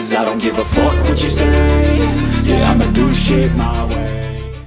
Cause I don't give a fuck what you say. Yeah, I'ma do shit my way.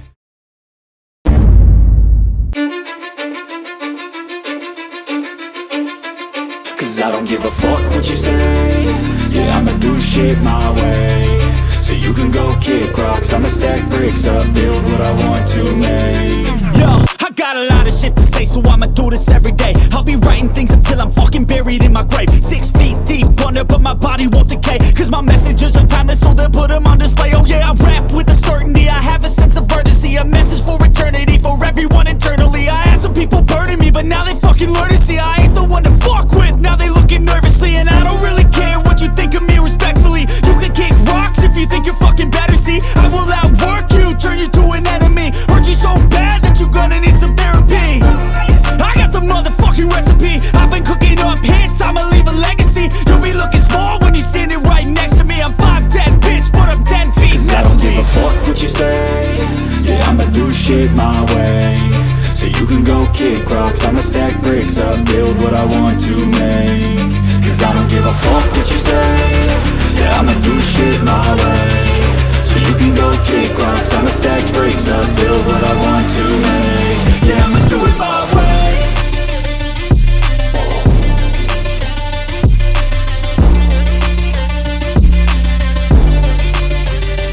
Cause I don't give a fuck what you say. Yeah, I'ma do shit my way. So you can go kick rocks, I'ma stack bricks up, build what I want to make. Yo, I got a lot of shit to say, so I'ma do this every day. I'll be writing things until I'm fucking buried in my grave. 6 feet deep under, but my body won't decay. Cause my messages are timeless, so they'll put them on display. Oh yeah, I rap with a certainty, I have a sense of urgency. A message for eternity, for everyone internally. I had some people burning me, but now they fucking learn to see I ain't the one to fuck with, now they looking nervously. And I don't really care what you think of me, respectfully. You can kick rocks if you think you're fucking better, see. I will outwork you, turn you to an enemy. Hurt you so bad that you're gonna need some therapy. I got the motherfucking recipe, I've been cooking up hits, I'ma leave a legacy. You'll be looking small when you're standing right next to me. I'm 5'10", bitch, but I'm 10 feet Cause next I don't to give me. a fuck what you say. Yeah, I'ma do shit my way. So you can go kick rocks, I'ma stack bricks up, build what I want to make. Cause I don't give a fuck what you say. Yeah, I'ma do shit my way. So you can go kick rocks, I'ma stack bricks up, build what I want to make. Yeah, I'ma do it my way.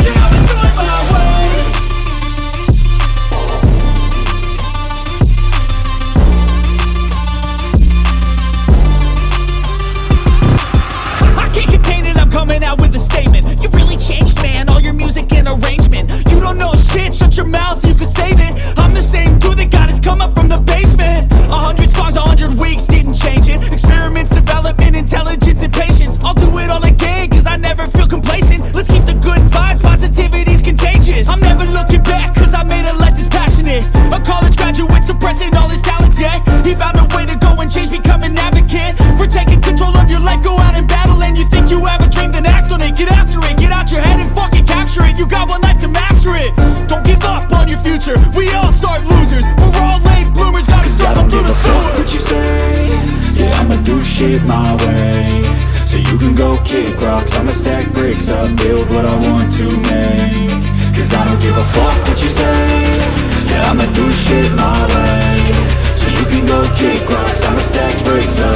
Yeah, I'ma do it my way. I can't contain it, I'm coming out with a statement. You really changed, man, all your music and arrangement. You don't know shit, shut your mouth, you can save it. I'm the same dude that got his come up from the basement. 100 songs, 100 weeks, didn't change it. Experiments, development, intelligence, and patience. I'll do it all again, cause I never feel complacent. Let's keep the good vibes, positivity's contagious. I'm never looking back, cause I made a life that's passionate. A college graduate suppressing all his talents, yeah. He found a way to go and change, become an advocate. For taking control of your life, go out and battle. And you think you have a dream, then act on it. Get after it, get out your head and fucking capture it. You got one life to master it. Don't give up on your future, we all start losers. We're all late bloomers, gotta Cause I struggle don't through give the a fuck sewer. what you say. Yeah, I'ma do shit my way. So you can go kick rocks, I'ma stack bricks up, build what I want to make. Cause I don't give a fuck what you say. Yeah, I'ma do shit my way. So you can go kick rocks, I'ma stack bricks up,